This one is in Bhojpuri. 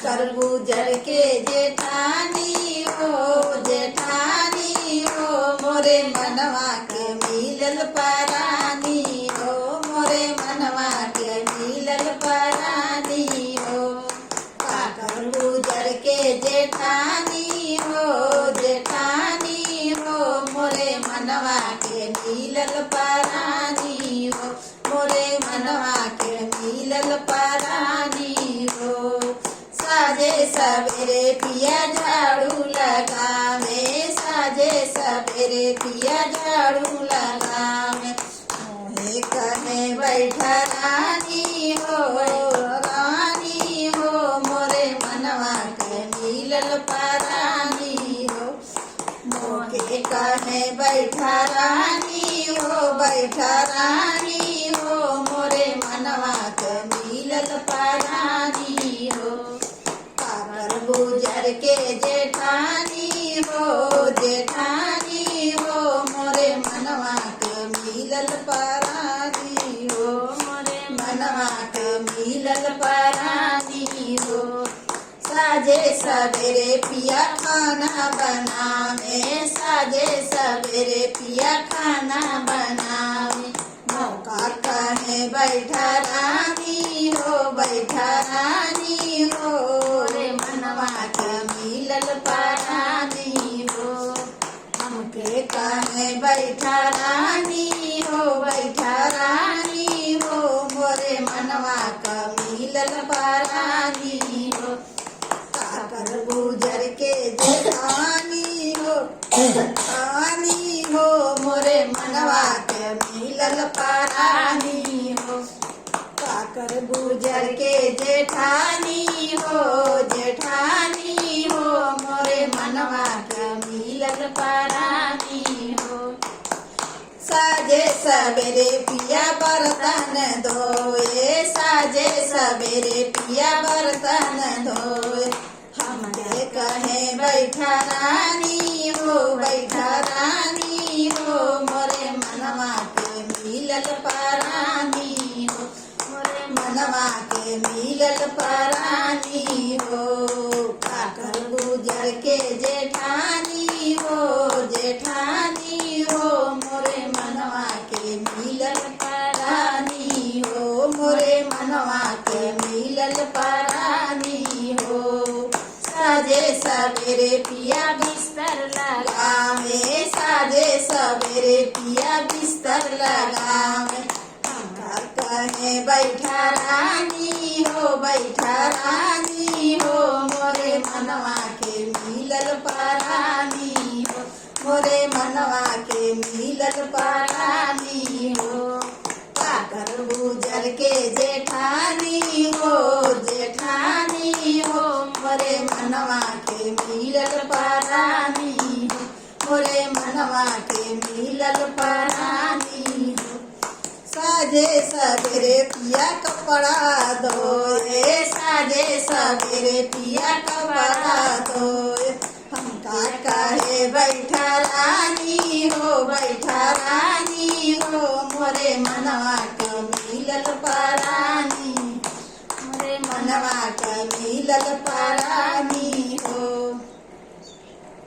कर गुजर के जेठानी हो जेठानी हो मोरे मनवा के मिलल परानी हो मोरे मनवा के मिलल परानी हो कर गुजर के जेठानी हो जेठानी हो मोरे मनवा के मिलल परानी हो मोरे मनवा के मिलल परानी हो साजे सवेरे पिया झाड़ू लगावे साजे सवेरे पिया झाड़ू लगावे मोहे कहे बैठा रानी हो मोरे मनवा के मिलल परानी हो मोके कहे बैठा रानी हो मोरे मनवा के मिलल परानी हो कर गुजर के जेठानी हो मोरे मनवा के मिलल परानी हो मोरे मनवा के मिलल परानी हो साजे सवेरे पिया खाना बनावे साजे सवेरे पिया खाना बनावे मौका कहे बैठा रानी हो रे मनवा के मिलल परानी हो हमके कहे बैठा रानी हो मोरे मनवा का मिलल परानी हो कर गुजर के जेठानी हो मोरे मनवा के मिलल परानी हो कर गुजर के जेठानी हो मोरे मनवा के मिलल परानी हो साजे सवेरे पिया बर्तन धोए साजे सवेरे पिया बर्तन धोए हमके कहे बैठा रानी हो मोरे मनवा के मिलल परानी हो मोरे मनवा के मिलल परानी हो कर गुजर के जेठानी हो मोरे मनवा के मिलल परानी हो मोरे मनवा के मिलल परानी हो साजे सवेरे पिया बिस्तर लगावे साजे सवेरे पिया बिस्तर लगावे हमका कहे बैठा रानी हो मोरे मनवा के मिलल परानी हो मोरे मनवा के मिलल परानी हो कर गुजर के जेठानी हो मोरे मनवा के मिलल परानी हो मोरे मनवा के मिलल परानी हो साजे सवेरे पिया कपड़ा धोए साजे सवेरे पिया कपड़ा धोए हमका कहे बैठा रानी हो मोरे मनवा के मिलल परानी मोरे मनवा के मिलल